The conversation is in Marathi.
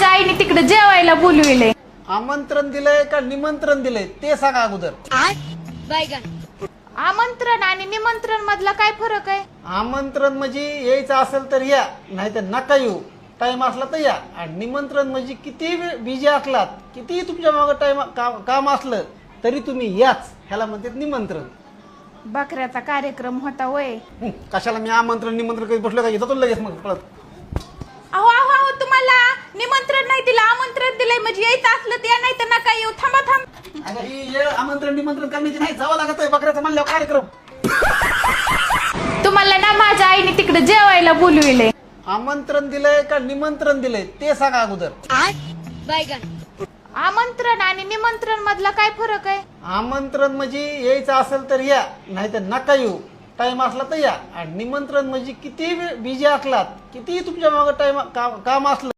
माझ्या आईने तिकडे जेवायला बोलविले. आमंत्रण दिलंय का निमंत्रण दिलंय ते सांगा अगोदर. आमंत्रण आणि निमंत्रण मधला काय फरक आहे? आमंत्रण म्हणजे यायचं असेल तर या, नाही तर नका येऊ, टाइम असला तर या. आणि निमंत्रण म्हणजे किती बिझी असलात, किती तुमच्या मागं टाइम काम असलं तरी तुम्ही याच, ह्याला म्हणतात निमंत्रण. बकऱ्याचा कार्यक्रम होता वय. कशाला मी आमंत्रण निमंत्रण कधी बसलो का, येतो लगेच मग पळत. अहो अहो अहो, तुम्हाला निमंत्रण नाही दिलं, आमंत्रण दिलंय म्हणजे यायचं असलं तर या, नाही तर नका येऊ. थांबा थांब. अगं ही वेळ आमंत्रण निमंत्रण करण्याची नाही, जावं लागत आहे बकऱ्याचा म्हणल्यावर कार्यक्रम. तुम्हाला ना माझ्या आईने तिकडे जेवायला बोलविले. आमंत्रण दिलंय का निमंत्रण दिलंय ते सांगा अगोदर. आमंत्रण आणि निमंत्रण मधला काय फरक आहे? आमंत्रण म्हणजे यायचं असेल तर या, नाही तर नका येऊ, टाइम असला तर या. आणि निमंत्रण म्हणजे किती बिझी असलात, किती तुमच्या मागं टाइम काम असलं